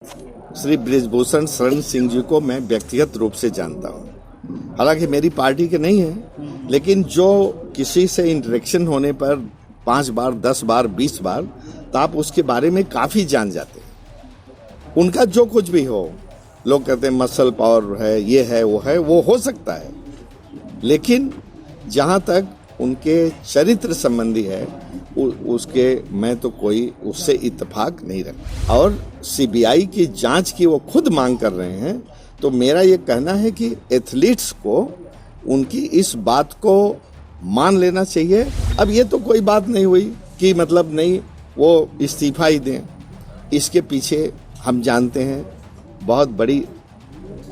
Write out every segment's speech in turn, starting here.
श्री बृजभूषण शरण सिंह जी को मैं व्यक्तिगत रूप से जानता हूँ। हालांकि मेरी पार्टी के नहीं है, लेकिन जो किसी से इंटरेक्शन होने पर 5 बार, 10 बार, 20 बार, तो आप उसके बारे में काफी जान जाते हैं। उनका जो कुछ भी हो, लोग कहते हैं मसल पावर है, ये है, वो हो सकता है, लेकिन जहां तक उनके चरित्र संबंधी है उसके मैं तो कोई उससे इत्तेफाक नहीं रखता। और सीबीआई की जांच की वो खुद मांग कर रहे हैं, तो मेरा ये कहना है कि एथलीट्स को उनकी इस बात को मान लेना चाहिए। अब ये तो कोई बात नहीं हुई कि मतलब नहीं वो इस्तीफा ही दें, इसके पीछे हम जानते हैं बहुत बड़ी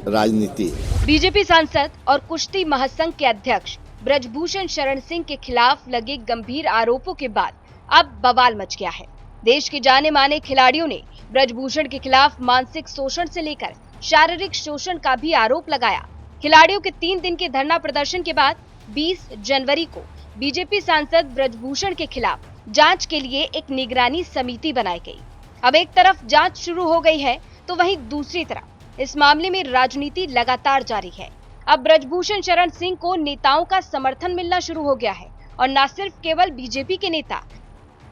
राजनीति है। बीजेपी सांसद और कुश्ती महासंघ के अध्यक्ष बृजभूषण शरण सिंह के खिलाफ लगे गंभीर आरोपों के बाद अब बवाल मच गया है। देश के जाने माने खिलाड़ियों ने बृजभूषण के खिलाफ मानसिक शोषण से लेकर शारीरिक शोषण का भी आरोप लगाया। खिलाड़ियों के 3 दिन के धरना प्रदर्शन के बाद 20 जनवरी को बीजेपी सांसद बृजभूषण के खिलाफ जांच के लिए एक निगरानी समिति बनाई गई। अब एक तरफ जांच शुरू हो गई है, तो वहीं दूसरी तरफ इस मामले में राजनीति लगातार जारी है। अब बृजभूषण शरण सिंह को नेताओं का समर्थन मिलना शुरू हो गया है और न सिर्फ केवल बीजेपी के नेता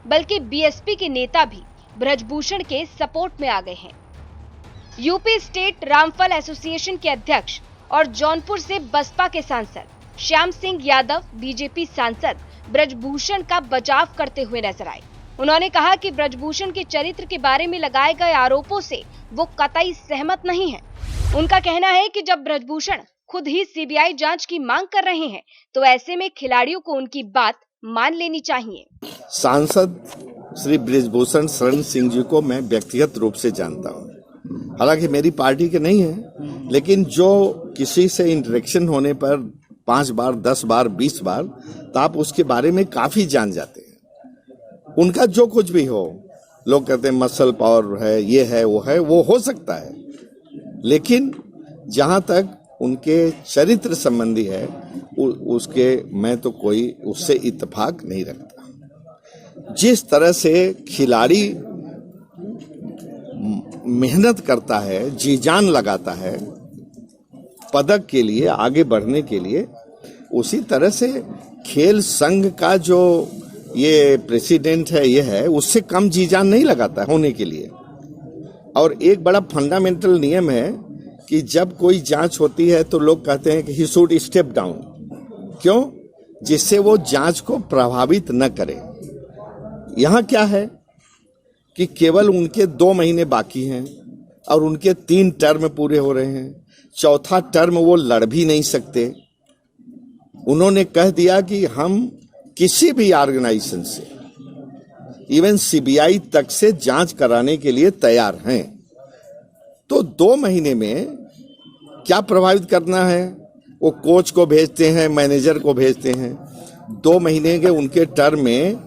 बल्कि बीएसपी के नेता भी बृजभूषण के सपोर्ट में आ गए हैं। यूपी स्टेट रामफल एसोसिएशन के अध्यक्ष और जौनपुर से बसपा के सांसद श्याम सिंह यादव बीजेपी सांसद बृजभूषण का बचाव करते हुए नजर आए। उन्होंने कहा कि बृजभूषण के चरित्र के बारे में लगाए गए आरोपों से वो कतई सहमत नहीं है। उनका कहना है कि जब बृजभूषण खुद ही सीबीआई जांच की मांग कर रहे हैं, तो ऐसे में खिलाड़ियों को उनकी बात मान लेनी चाहिए। सांसद श्री बृजभूषण शरण सिंह जी को मैं व्यक्तिगत रूप से जानता हूँ। हालांकि मेरी पार्टी के नहीं है, लेकिन जो किसी से इंटरेक्शन होने पर 5 बार, 10 बार, 20 बार, तो आप उसके बारे में काफी जान जाते हैं। उनका जो कुछ भी हो, लोग कहते हैं मसल पावर है, ये है, वो हो सकता है, लेकिन जहां तक उनके चरित्र संबंधी है उसके मैं तो कोई उससे इत्तेफाक नहीं रखता। जिस तरह से खिलाड़ी मेहनत करता है, जी जान लगाता है पदक के लिए, आगे बढ़ने के लिए, उसी तरह से खेल संघ का जो ये प्रेसिडेंट है, ये है, उससे कम जी जान नहीं लगाता होने के लिए। और एक बड़ा फंडामेंटल नियम है कि जब कोई जांच होती है तो लोग कहते हैं कि ही शुड स्टेप डाउन। क्यों? जिससे वो जांच को प्रभावित न करे। यहां क्या है कि केवल उनके 2 महीने बाकी हैं और उनके 3 टर्म पूरे हो रहे हैं। चौथा टर्म वो लड़ भी नहीं सकते। उन्होंने कह दिया कि हम किसी भी ऑर्गेनाइजेशन से, इवन सीबीआई तक से जांच कराने के लिए तैयार हैं। तो 2 महीने में क्या प्रभावित करना है? वो कोच को भेजते हैं, मैनेजर को भेजते हैं। 2 महीने के उनके टर्म में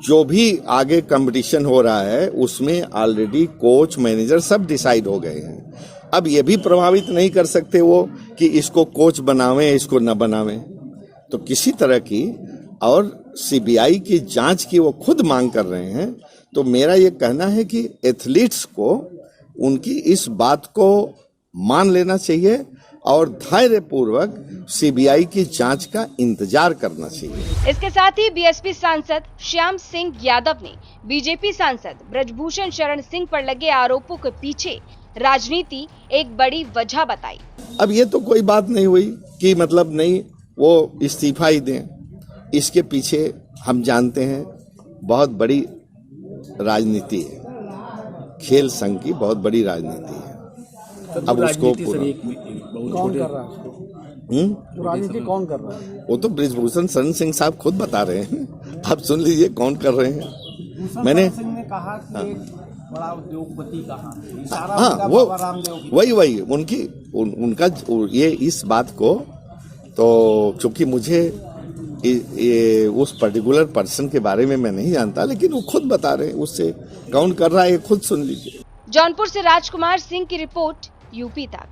जो भी आगे कंपटीशन हो रहा है उसमें ऑलरेडी कोच, मैनेजर सब डिसाइड हो गए हैं। अब ये भी प्रभावित नहीं कर सकते वो कि इसको कोच बनावें, इसको न बनावें। तो किसी तरह की और सीबीआई की जांच की वो खुद मांग कर रहे हैं, तो मेरा ये कहना है कि एथलीट्स को उनकी इस बात को मान लेना चाहिए और धैर्यपूर्वक सीबीआई की जांच का इंतजार करना चाहिए। इसके साथ ही बीएसपी सांसद श्याम सिंह यादव ने बीजेपी सांसद बृजभूषण शरण सिंह पर लगे आरोपों के पीछे राजनीति एक बड़ी वजह बताई। अब ये तो कोई बात नहीं हुई कि मतलब नहीं वो इस्तीफा ही दें, इसके पीछे हम जानते हैं बहुत बड़ी राजनीति है। खेल संघ की बहुत बड़ी राजनीति है। अब उसको कौन कर रहा है? तो राजनीति कौन कर रहा है? वो तो बृजभूषण शरण सिंह साहब खुद बता रहे हैं। आप सुन लीजिए कौन कर रहे हैं। मैंने कहा कि बड़ा उद्योगपति कहा, हाँ, वो वही उनका ये इस बात को, तो चूंकि मुझे ये उस पर्टिकुलर पर्सन के बारे में मैं नहीं जानता, लेकिन वो खुद बता रहे हैं। उससे कौन कर रहा है ये खुद सुन लीजिए। जौनपुर से राजकुमार सिंह की रिपोर्ट, यूपी तक।